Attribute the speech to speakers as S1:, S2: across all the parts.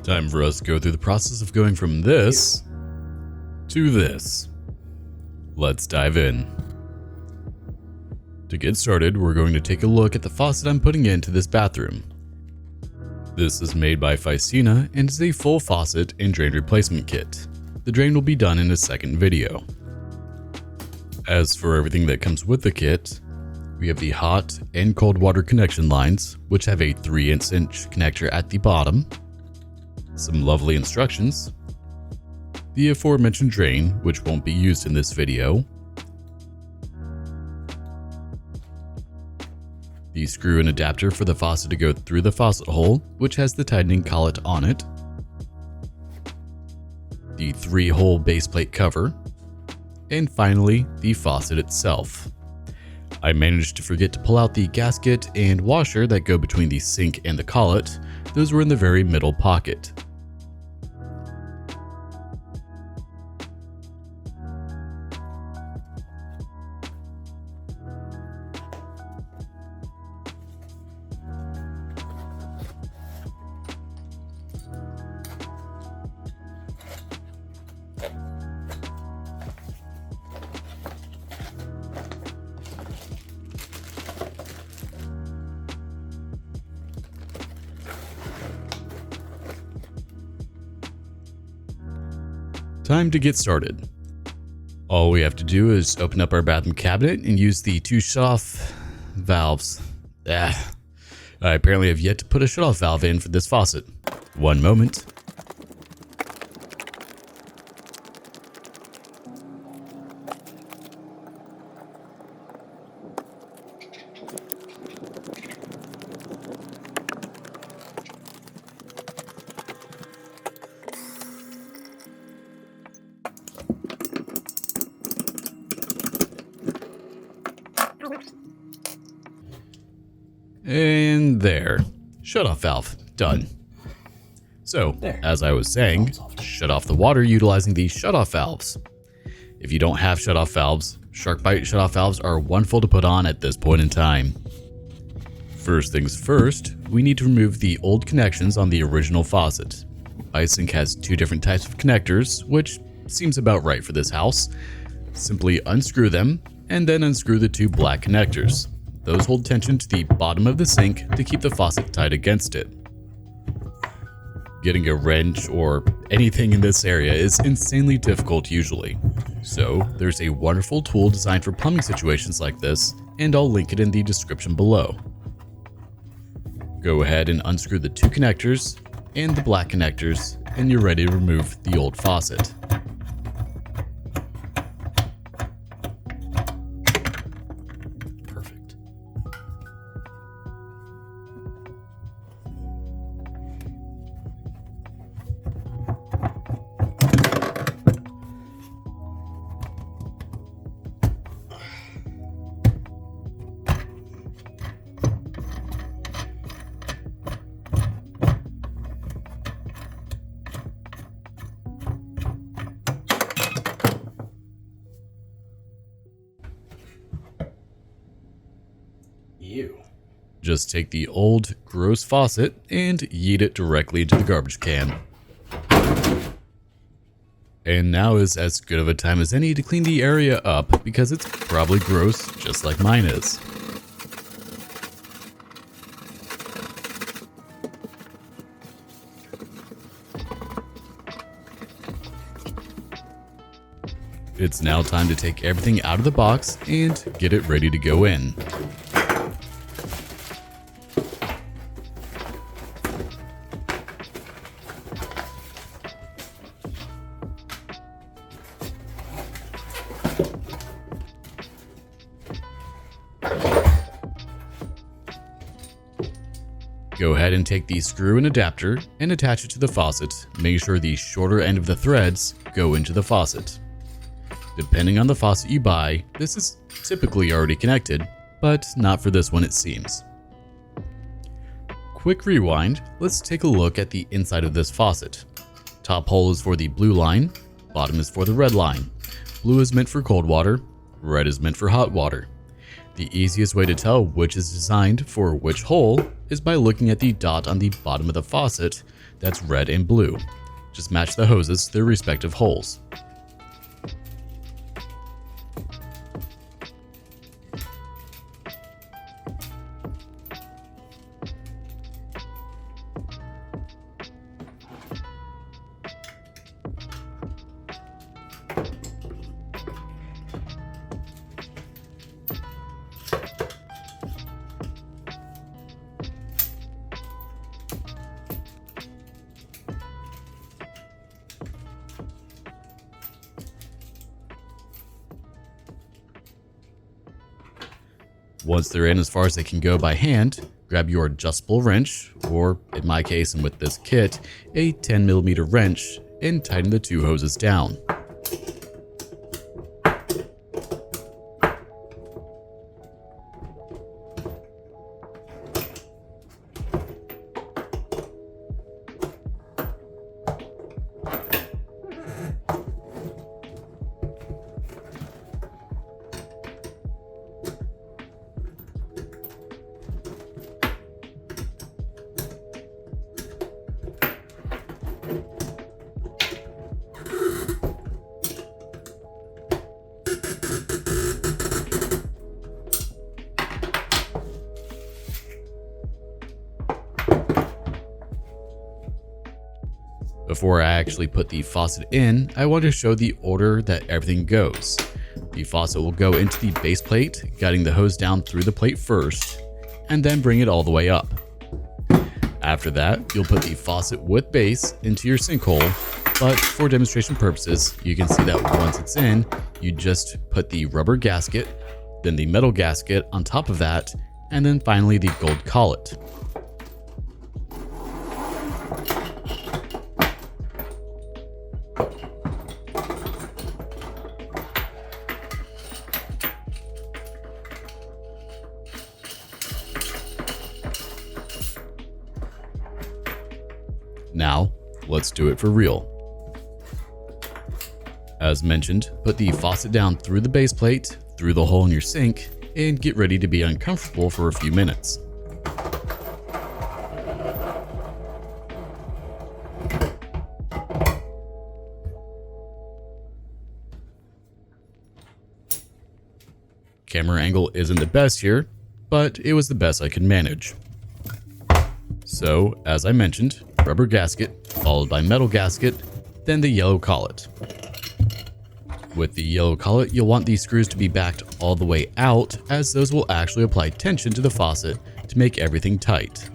S1: Time for us to go through the process of going from this to this. Let's dive in. To get started, we're going to take a look at the faucet I'm putting into this bathroom. This is made by Faucet and is a full faucet and drain replacement kit. The drain will be done in a second video. As for everything that comes with the kit, we have the hot and cold water connection lines, which have a 3" connector at the bottom, some lovely instructions, the aforementioned drain, which won't be used in this video, the screw and adapter for the faucet to go through the faucet hole, which has the tightening collet on it, the 3-hole base plate cover, and finally, the faucet itself. I managed to forget to pull out the gasket and washer that go between the sink and the collet. Those were in the very middle pocket. Time to get started. All we have to do is open up our bathroom cabinet and use the 2 shutoff valves. I apparently have yet to put a shutoff valve in for this faucet. One moment. And there. Shutoff valve. Done. So, as I was saying, shut off the water utilizing these shutoff valves. If you don't have shutoff valves, SharkBite shutoff valves are wonderful to put on at this point in time. First things first, we need to remove the old connections on the original faucet. My sink has 2 different types of connectors, which seems about right for this house. Simply unscrew them, and then unscrew the 2 black connectors. Those hold tension to the bottom of the sink to keep the faucet tight against it. Getting a wrench or anything in this area is insanely difficult usually. So there's a wonderful tool designed for plumbing situations like this, and I'll link it in the description below. Go ahead and unscrew the 2 connectors and the black connectors, and you're ready to remove the old faucet. Just take the old, gross faucet and yeet it directly into the garbage can. And now is as good of a time as any to clean the area up because it's probably gross just like mine is. It's now time to take everything out of the box and get it ready to go in. Go ahead and take the screw and adapter and attach it to the faucet. Make sure the shorter end of the threads go into the faucet. Depending on the faucet you buy, this is typically already connected, but not for this one it seems. Quick rewind, let's take a look at the inside of this faucet. Top hole is for the blue line, bottom is for the red line. Blue is meant for cold water, red is meant for hot water. The easiest way to tell which is designed for which hole is by looking at the dot on the bottom of the faucet that's red and blue. Just match the hoses to their respective holes. Once they're in as far as they can go by hand, grab your adjustable wrench, or in my case and with this kit, a 10mm wrench, and tighten the two hoses down. Before I actually put the faucet in, I want to show the order that everything goes. The faucet will go into the base plate, guiding the hose down through the plate first, and then bring it all the way up. After that, you'll put the faucet with base into your sinkhole, but for demonstration purposes, you can see that once it's in, you just put the rubber gasket, then the metal gasket on top of that, and then finally the gold collet. Now, let's do it for real. As mentioned, put the faucet down through the base plate, through the hole in your sink, and get ready to be uncomfortable for a few minutes. Camera angle isn't the best here, but it was the best I could manage. So, as I mentioned, rubber gasket, followed by metal gasket, then the yellow collet. With the yellow collet, you'll want these screws to be backed all the way out, as those will actually apply tension to the faucet to make everything tight.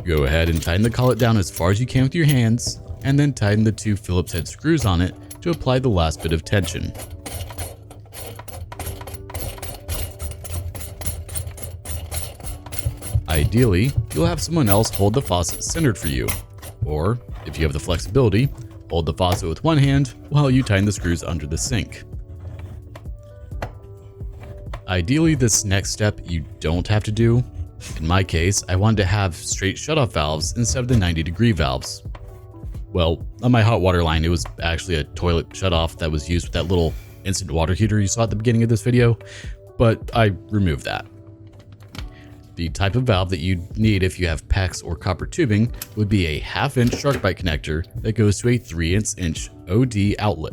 S1: Go ahead and tighten the collet down as far as you can with your hands, and then tighten the two Phillips head screws on it to apply the last bit of tension. Ideally, you'll have someone else hold the faucet centered for you, or if you have the flexibility, hold the faucet with one hand while you tighten the screws under the sink. Ideally, this next step you don't have to do. In my case, I wanted to have straight shutoff valves instead of the 90-degree valves. Well, on my hot water line, it was actually a toilet shutoff that was used with that little instant water heater you saw at the beginning of this video, but I removed that. The type of valve that you need if you have PEX or copper tubing would be a 1/2-inch shark bite connector that goes to a 3/8-inch OD outlet.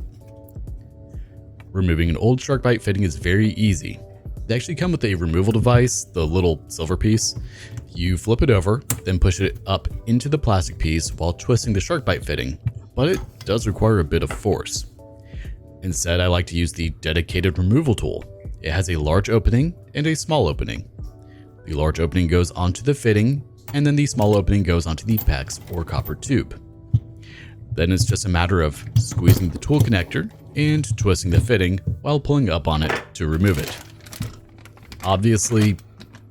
S1: Removing an old shark bite fitting is very easy. They actually come with a removal device, the little silver piece. You flip it over, then push it up into the plastic piece while twisting the shark bite fitting, but it does require a bit of force. Instead, I like to use the dedicated removal tool. It has a large opening and a small opening. The large opening goes onto the fitting, and then the small opening goes onto the PEX or copper tube. Then it's just a matter of squeezing the tool connector and twisting the fitting while pulling up on it to remove it. Obviously,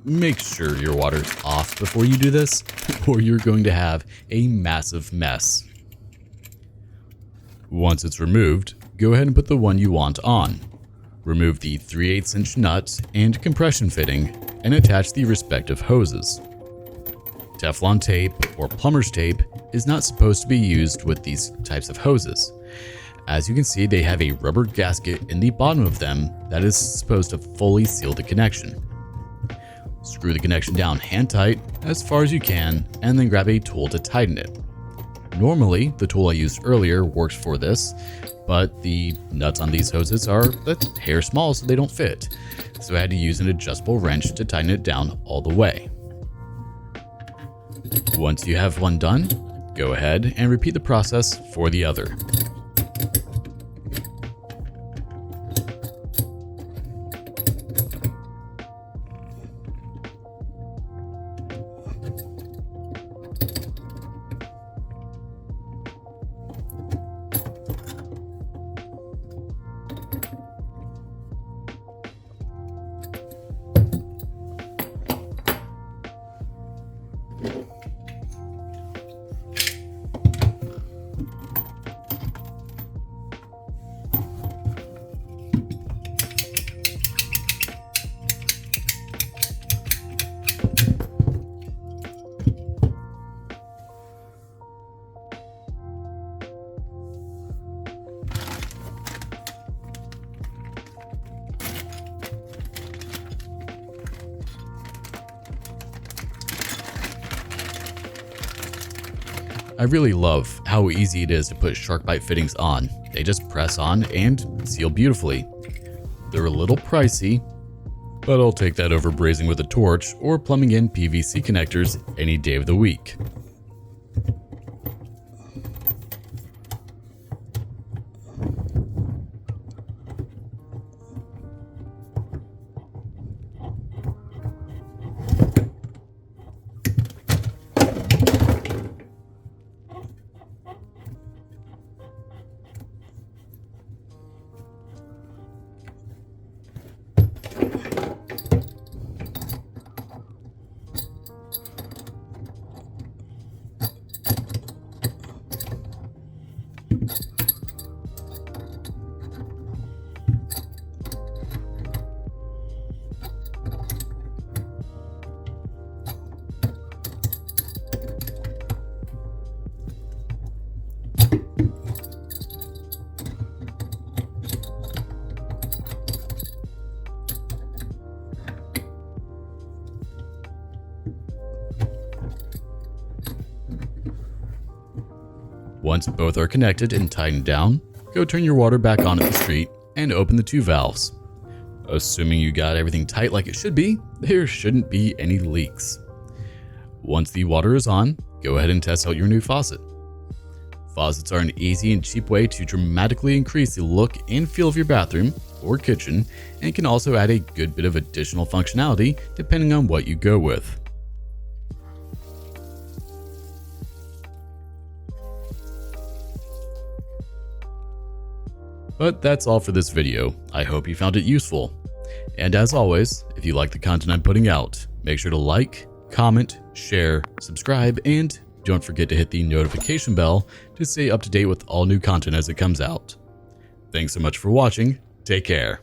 S1: make sure your water's off before you do this, or you're going to have a massive mess. Once it's removed, go ahead and put the one you want on. Remove the 3/8-inch nut and compression fitting and attach the respective hoses. Teflon tape or plumber's tape is not supposed to be used with these types of hoses. As you can see, they have a rubber gasket in the bottom of them that is supposed to fully seal the connection. Screw the connection down hand tight as far as you can, and then grab a tool to tighten it. Normally, the tool I used earlier works for this, but the nuts on these hoses are a hair small, so they don't fit. So I had to use an adjustable wrench to tighten it down all the way. Once you have one done, go ahead and repeat the process for the other. I really love how easy it is to put shark bite fittings on. They just press on and seal beautifully. They're a little pricey, but I'll take that over brazing with a torch or plumbing in PVC connectors any day of the week. Once both are connected and tightened down, go turn your water back on at the street and open the two valves. Assuming you got everything tight like it should be, there shouldn't be any leaks. Once the water is on, go ahead and test out your new faucet. Faucets are an easy and cheap way to dramatically increase the look and feel of your bathroom or kitchen, and can also add a good bit of additional functionality depending on what you go with. But that's all for this video. I hope you found it useful. And as always, if you like the content I'm putting out, make sure to like, comment, share, subscribe, and don't forget to hit the notification bell to stay up to date with all new content as it comes out. Thanks so much for watching. Take care.